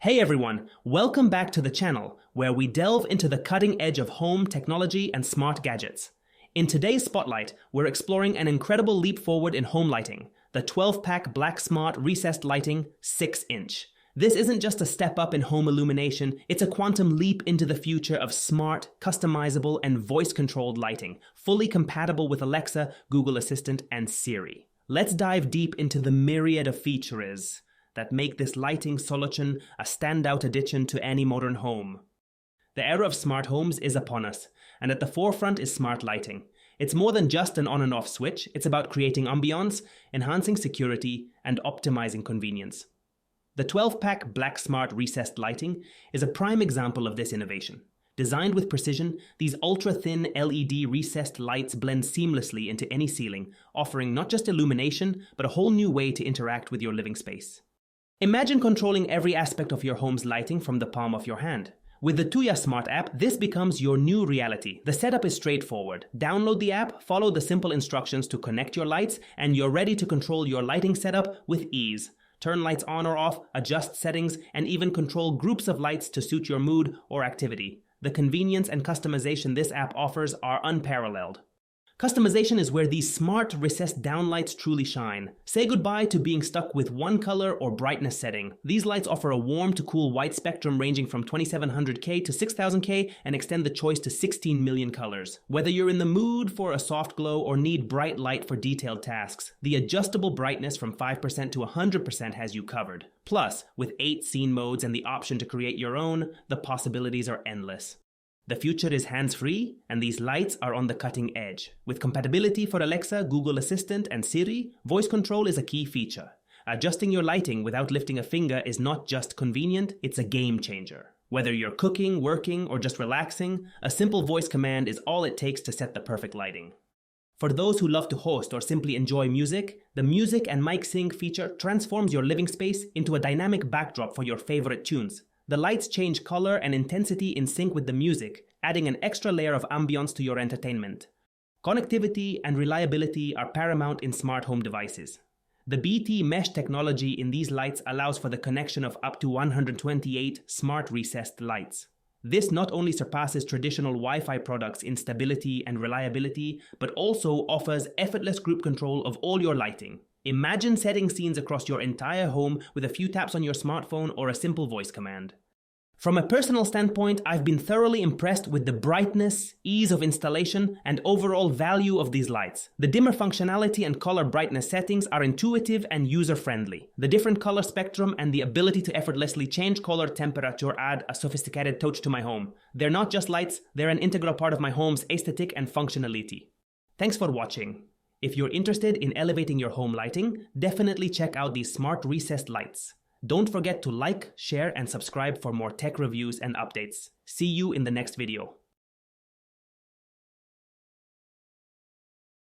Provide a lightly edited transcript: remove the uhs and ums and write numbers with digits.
Hey everyone, welcome back to the channel where we delve into the cutting edge of home technology and smart gadgets. In today's spotlight, we're exploring an incredible leap forward in home lighting, the 12-pack Black Smart Recessed Lighting 6-inch. This isn't just a step up in home illumination, it's a quantum leap into the future of smart, customizable, and voice-controlled lighting, fully compatible with Alexa, Google Assistant, and Siri. Let's dive deep into the myriad of features that make this lighting solution a standout addition to any modern home. The era of smart homes is upon us, and at the forefront is smart lighting. It's more than just an on and off switch, it's about creating ambiance, enhancing security, and optimizing convenience. The 12-pack Black Smart Recessed Lighting is a prime example of this innovation. Designed with precision, these ultra-thin LED recessed lights blend seamlessly into any ceiling, offering not just illumination, but a whole new way to interact with your living space. Imagine controlling every aspect of your home's lighting from the palm of your hand. With the Tuya Smart app, this becomes your new reality. The setup is straightforward. Download the app, follow the simple instructions to connect your lights, and you're ready to control your lighting setup with ease. Turn lights on or off, adjust settings, and even control groups of lights to suit your mood or activity. The convenience and customization this app offers are unparalleled. Customization is where these smart recessed downlights truly shine. Say goodbye to being stuck with one color or brightness setting. These lights offer a warm to cool white spectrum ranging from 2700K to 6000K and extend the choice to 16 million colors. Whether you're in the mood for a soft glow or need bright light for detailed tasks, the adjustable brightness from 5% to 100% has you covered. Plus, with 8 scene modes and the option to create your own, the possibilities are endless. The future is hands-free, and these lights are on the cutting edge. With compatibility for Alexa, Google Assistant, and Siri, voice control is a key feature. Adjusting your lighting without lifting a finger is not just convenient, it's a game changer. Whether you're cooking, working, or just relaxing, a simple voice command is all it takes to set the perfect lighting. For those who love to host or simply enjoy music, the Music and Mic Sync feature transforms your living space into a dynamic backdrop for your favorite tunes. The lights change color and intensity in sync with the music, adding an extra layer of ambience to your entertainment. Connectivity and reliability are paramount in smart home devices. The BT mesh technology in these lights allows for the connection of up to 128 smart recessed lights. This not only surpasses traditional Wi-Fi products in stability and reliability, but also offers effortless group control of all your lighting. Imagine setting scenes across your entire home with a few taps on your smartphone or a simple voice command. From a personal standpoint, I've been thoroughly impressed with the brightness, ease of installation, and overall value of these lights. The dimmer functionality and color brightness settings are intuitive and user-friendly. The different color spectrum and the ability to effortlessly change color temperature add a sophisticated touch to my home. They're not just lights, they're an integral part of my home's aesthetic and functionality. Thanks for watching. If you're interested in elevating your home lighting, definitely check out these smart recessed lights. Don't forget to like, share, and subscribe for more tech reviews and updates. See you in the next video.